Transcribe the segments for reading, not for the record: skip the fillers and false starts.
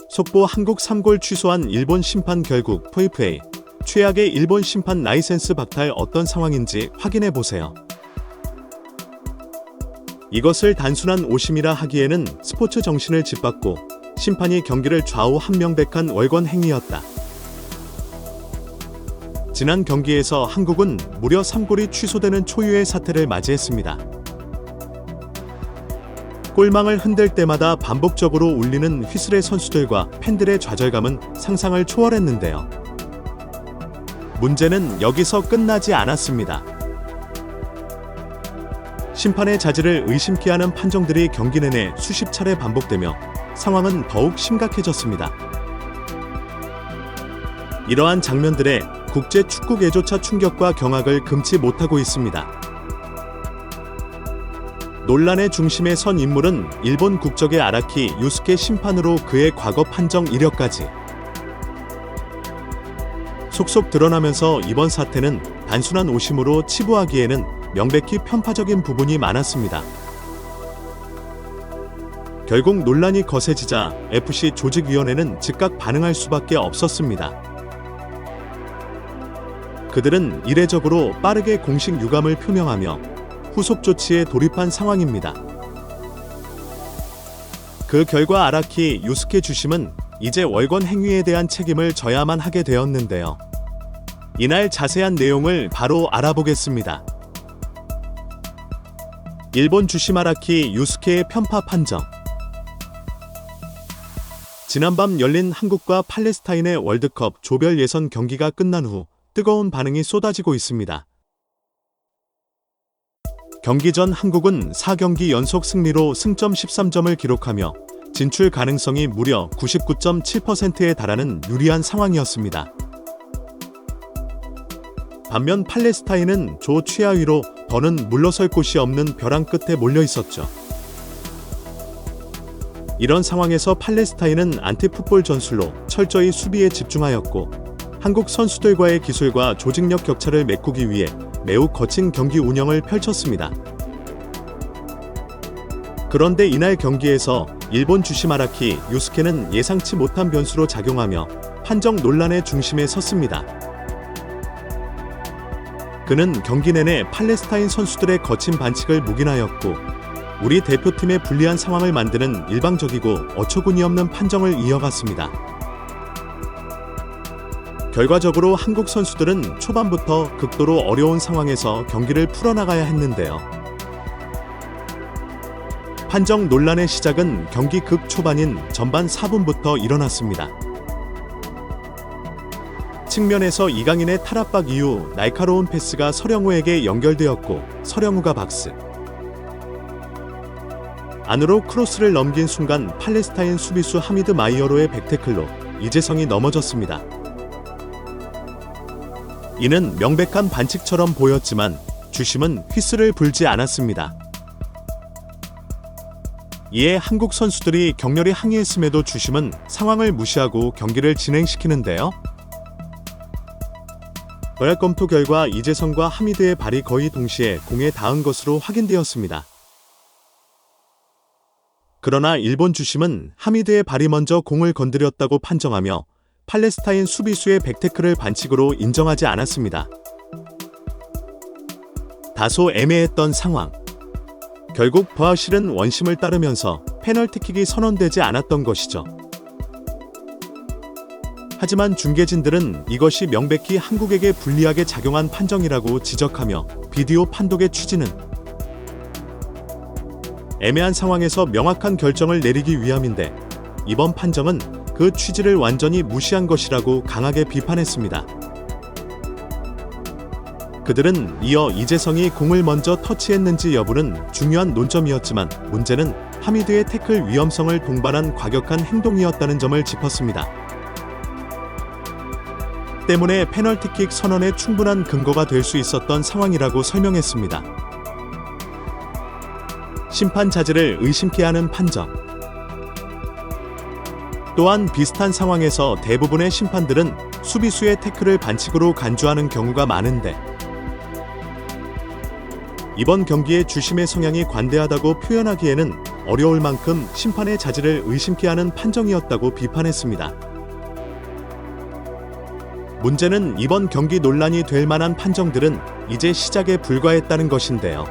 속보 한국 3골 취소한 일본 심판 결국 VFA. 최악의 일본 심판 라이센스 박탈 어떤 상황인지 확인해 보세요. 이것을 단순한 오심이라 하기에는 스포츠 정신을 짓밟고 심판이 경기를 좌우 한명백한 월권 행위였다. 지난 경기에서 한국은 무려 3골이 취소되는 초유의 사태를 맞이했습니다. 골망을 흔들 때마다 반복적으로 울리는 휘슬의 선수들과 팬들의 좌절감은 상상을 초월했는데요. 문제는 여기서 끝나지 않았습니다. 심판의 자질을 의심케 하는 판정들이 경기 내내 수십 차례 반복되며 상황은 더욱 심각해졌습니다. 이러한 장면들에 국제 축구계조차 충격과 경악을 금치 못하고 있습니다. 논란의 중심에 선 인물은 일본 국적의 아라키 유스케 심판으로 그의 과거 판정 이력까지 속속 드러나면서 이번 사태는 단순한 오심으로 치부하기에는 명백히 편파적인 부분이 많았습니다. 결국 논란이 거세지자 FC 조직위원회는 즉각 반응할 수밖에 없었습니다. 그들은 이례적으로 빠르게 공식 유감을 표명하며 후속 조치에 돌입한 상황입니다. 그 결과 아라키 유스케 주심은 이제 월권 행위에 대한 책임을 져야만 하게 되었는데요. 이날 자세한 내용을 바로 알아보겠습니다. 일본 주심 아라키 유스케의 편파 판정. 지난밤 열린 한국과 팔레스타인의 월드컵 조별 예선 경기가 끝난 후 뜨거운 반응이 쏟아지고 있습니다. 경기 전 한국은 4경기 연속 승리로 승점 13점을 기록하며 진출 가능성이 무려 99.7%에 달하는 유리한 상황이었습니다. 반면 팔레스타인은 조 최하위로 더는 물러설 곳이 없는 벼랑 끝에 몰려 있었죠. 이런 상황에서 팔레스타인은 안티풋볼 전술로 철저히 수비에 집중하였고 한국 선수들과의 기술과 조직력 격차를 메꾸기 위해 매우 거친 경기 운영을 펼쳤습니다. 그런데 이날 경기에서 일본 주심 아라키 유스케는 예상치 못한 변수로 작용하며 판정 논란의 중심에 섰습니다. 그는 경기 내내 팔레스타인 선수들의 거친 반칙을 묵인하였고 우리 대표팀의 불리한 상황을 만드는 일방적이고 어처구니없는 판정을 이어갔습니다. 결과적으로 한국 선수들은 초반부터 극도로 어려운 상황에서 경기를 풀어나가야 했는데요. 판정 논란의 시작은 경기 극초반인 전반 4분부터 일어났습니다. 측면에서 이강인의 탈압박 이후 날카로운 패스가 서령우에게 연결되었고 서령우가 박스. 안으로 크로스를 넘긴 순간 팔레스타인 수비수 하미드 마이어로의 백태클로 이재성이 넘어졌습니다. 이는 명백한 반칙처럼 보였지만 주심은 휘슬을 불지 않았습니다. 이에 한국 선수들이 격렬히 항의했음에도 주심은 상황을 무시하고 경기를 진행시키는데요. VAR 검토 결과 이재성과 하미드의 발이 거의 동시에 공에 닿은 것으로 확인되었습니다. 그러나 일본 주심은 하미드의 발이 먼저 공을 건드렸다고 판정하며 팔레스타인 수비수의 백태클을 반칙으로 인정하지 않았습니다. 다소 애매했던 상황. 결국 브라질은 원심을 따르면서 페널티킥이 선언되지 않았던 것이죠. 하지만 중계진들은 이것이 명백히 한국에게 불리하게 작용한 판정이라고 지적하며 비디오 판독의 취지는 애매한 상황에서 명확한 결정을 내리기 위함인데 이번 판정은 그 취지를 완전히 무시한 것이라고 강하게 비판했습니다. 그들은 이어 이재성이 공을 먼저 터치했는지 여부는 중요한 논점이었지만 문제는 하미드의 태클 위험성을 동반한 과격한 행동이었다는 점을 짚었습니다. 때문에 페널티킥 선언에 충분한 근거가 될 수 있었던 상황이라고 설명했습니다. 심판 자질을 의심케 하는 판정. 또한 비슷한 상황에서 대부분의 심판들은 수비수의 태클을 반칙으로 간주하는 경우가 많은데 이번 경기에 주심의 성향이 관대하다고 표현하기에는 어려울 만큼 심판의 자질을 의심케 하는 판정이었다고 비판했습니다. 문제는 이번 경기 논란이 될 만한 판정들은 이제 시작에 불과했다는 것인데요.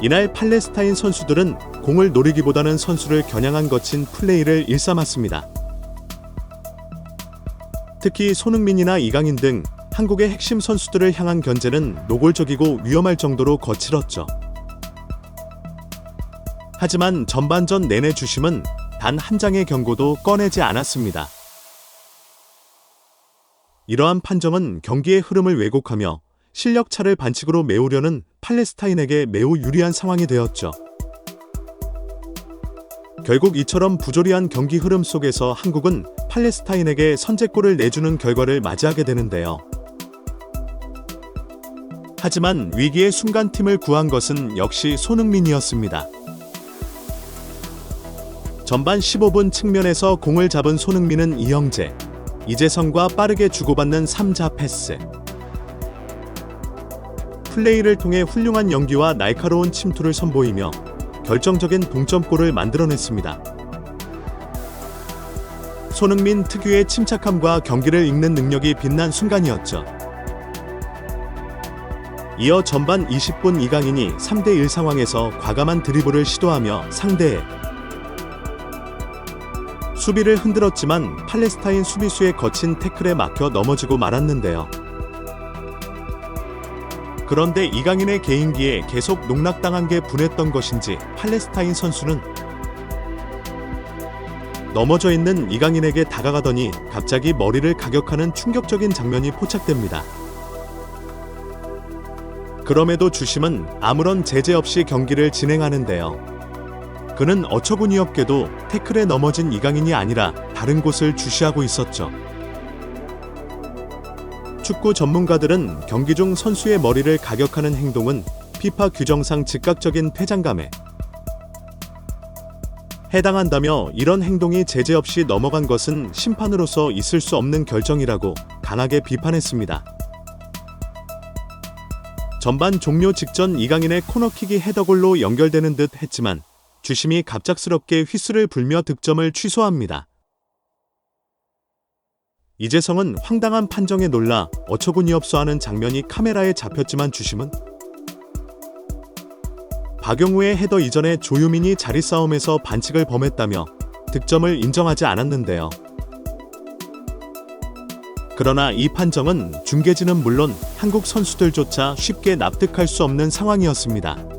이날 팔레스타인 선수들은 공을 노리기보다는 선수를 겨냥한 거친 플레이를 일삼았습니다. 특히 손흥민이나 이강인 등 한국의 핵심 선수들을 향한 견제는 노골적이고 위험할 정도로 거칠었죠. 하지만 전반전 내내 주심은 단 한 장의 경고도 꺼내지 않았습니다. 이러한 판정은 경기의 흐름을 왜곡하며 실력 차를 반칙으로 메우려는 팔레스타인에게 매우 유리한 상황이 되었죠. 결국 이처럼 부조리한 경기 흐름 속에서 한국은 팔레스타인에게 선제골을 내주는 결과를 맞이하게 되는데요. 하지만 위기의 순간 팀을 구한 것은 역시 손흥민이었습니다. 전반 15분 측면에서 공을 잡은 손흥민은 이영재, 이재성과 빠르게 주고받는 3자 패스. 플레이를 통해 훌륭한 연기와 날카로운 침투를 선보이며 결정적인 동점골을 만들어냈습니다. 손흥민 특유의 침착함과 경기를 읽는 능력이 빛난 순간이었죠. 이어 전반 20분 이강인이 3대1 상황에서 과감한 드리블을 시도하며 상대의 수비를 흔들었지만 팔레스타인 수비수의 거친 태클에 막혀 넘어지고 말았는데요. 그런데 이강인의 개인기에 계속 농락당한 게 분했던 것인지 팔레스타인 선수는 넘어져 있는 이강인에게 다가가더니 갑자기 머리를 가격하는 충격적인 장면이 포착됩니다. 그럼에도 주심은 아무런 제재 없이 경기를 진행하는데요. 그는 어처구니없게도 태클에 넘어진 이강인이 아니라 다른 곳을 주시하고 있었죠. 축구 전문가들은 경기 중 선수의 머리를 가격하는 행동은 피파 규정상 즉각적인 퇴장감에 해당한다며 이런 행동이 제재 없이 넘어간 것은 심판으로서 있을 수 없는 결정이라고 강하게 비판했습니다. 전반 종료 직전 이강인의 코너킥이 헤더골로 연결되는 듯 했지만 주심이 갑작스럽게 휘슬을 불며 득점을 취소합니다. 이재성은 황당한 판정에 놀라 어처구니없어하는 장면이 카메라에 잡혔지만 주심은 박용우의 헤더 이전에 조유민이 자리 싸움에서 반칙을 범했다며 득점을 인정하지 않았는데요. 그러나 이 판정은 중계진은 물론 한국 선수들조차 쉽게 납득할 수 없는 상황이었습니다.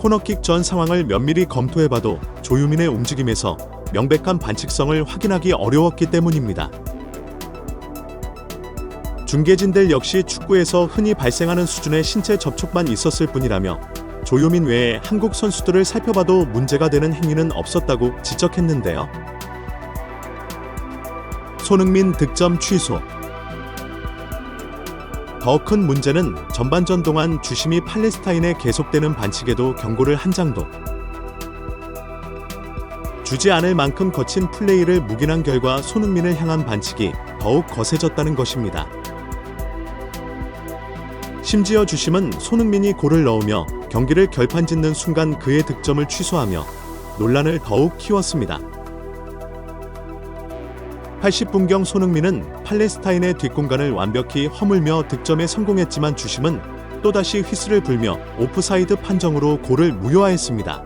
코너킥 전 상황을 면밀히 검토해봐도 조유민의 움직임에서 명백한 반칙성을 확인하기 어려웠기 때문입니다. 중계진들 역시 축구에서 흔히 발생하는 수준의 신체 접촉만 있었을 뿐이라며 조유민 외에 한국 선수들을 살펴봐도 문제가 되는 행위는 없었다고 지적했는데요. 손흥민 득점 취소. 더 큰 문제는 전반전 동안 주심이 팔레스타인에 계속되는 반칙에도 경고를 한 장도 주지 않을 만큼 거친 플레이를 묵인한 결과 손흥민을 향한 반칙이 더욱 거세졌다는 것입니다. 심지어 주심은 손흥민이 골을 넣으며 경기를 결판짓는 순간 그의 득점을 취소하며 논란을 더욱 키웠습니다. 80분경 손흥민은 팔레스타인의 뒷공간을 완벽히 허물며 득점에 성공했지만 주심은 또다시 휘슬을 불며 오프사이드 판정으로 골을 무효화했습니다.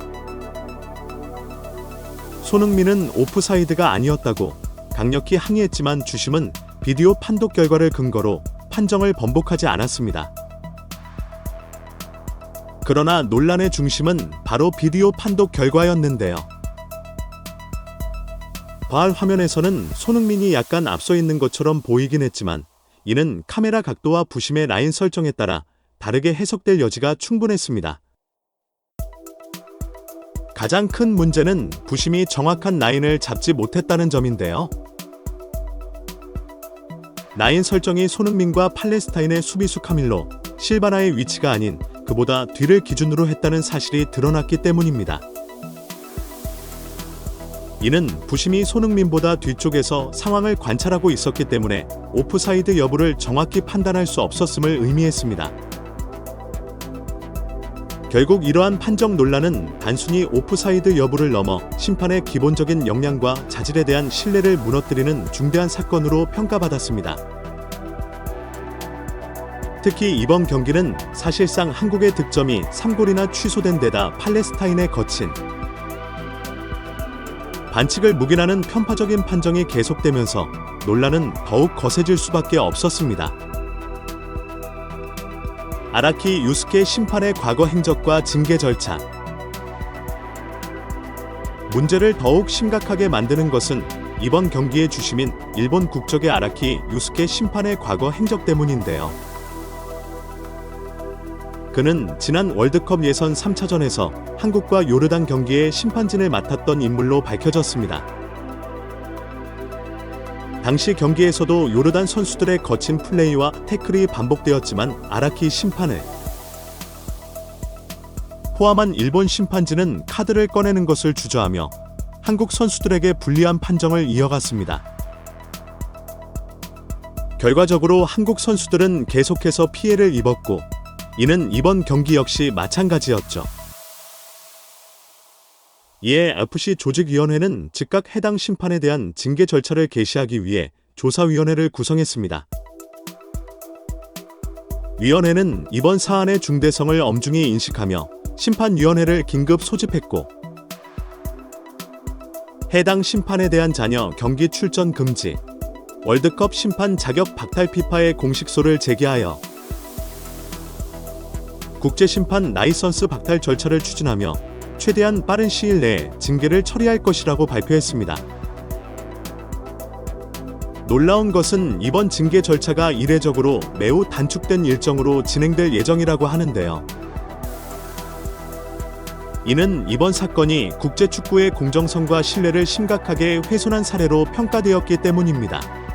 손흥민은 오프사이드가 아니었다고 강력히 항의했지만 주심은 비디오 판독 결과를 근거로 판정을 번복하지 않았습니다. 그러나 논란의 중심은 바로 비디오 판독 결과였는데요. VAR 화면에서는 손흥민이 약간 앞서 있는 것처럼 보이긴 했지만 이는 카메라 각도와 부심의 라인 설정에 따라 다르게 해석될 여지가 충분했습니다. 가장 큰 문제는 부심이 정확한 라인을 잡지 못했다는 점인데요. 라인 설정이 손흥민과 팔레스타인의 수비수 카밀로 실바나의 위치가 아닌 그보다 뒤를 기준으로 했다는 사실이 드러났기 때문입니다. 이는 부심이 손흥민보다 뒤쪽에서 상황을 관찰하고 있었기 때문에 오프사이드 여부를 정확히 판단할 수 없었음을 의미했습니다. 결국 이러한 판정 논란은 단순히 오프사이드 여부를 넘어 심판의 기본적인 역량과 자질에 대한 신뢰를 무너뜨리는 중대한 사건으로 평가받았습니다. 특히 이번 경기는 사실상 한국의 득점이 3골이나 취소된 데다 팔레스타인의 거친 반칙을 묵인하는 편파적인 판정이 계속되면서 논란은 더욱 거세질 수밖에 없었습니다. 아라키 유스케 심판의 과거 행적과 징계 절차. 문제를 더욱 심각하게 만드는 것은 이번 경기의 주심인 일본 국적의 아라키 유스케 심판의 과거 행적 때문인데요. 그는 지난 월드컵 예선 3차전에서 한국과 요르단 경기의 심판진을 맡았던 인물로 밝혀졌습니다. 당시 경기에서도 요르단 선수들의 거친 플레이와 태클이 반복되었지만 아라키 심판을 포함한 일본 심판진은 카드를 꺼내는 것을 주저하며 한국 선수들에게 불리한 판정을 이어갔습니다. 결과적으로 한국 선수들은 계속해서 피해를 입었고 이는 이번 경기 역시 마찬가지였죠. 이에 FC 조직위원회는 즉각 해당 심판에 대한 징계 절차를 개시하기 위해 조사위원회를 구성했습니다. 위원회는 이번 사안의 중대성을 엄중히 인식하며 심판위원회를 긴급 소집했고 해당 심판에 대한 잔여 경기 출전 금지, 월드컵 심판 자격 박탈 피파에 공식소를 제기하여 국제심판 라이선스 박탈 절차를 추진하며 최대한 빠른 시일 내에 징계를 처리할 것이라고 발표했습니다. 놀라운 것은 이번 징계 절차가 이례적으로 매우 단축된 일정으로 진행될 예정이라고 하는데요. 이는 이번 사건이 국제축구의 공정성과 신뢰를 심각하게 훼손한 사례로 평가되었기 때문입니다.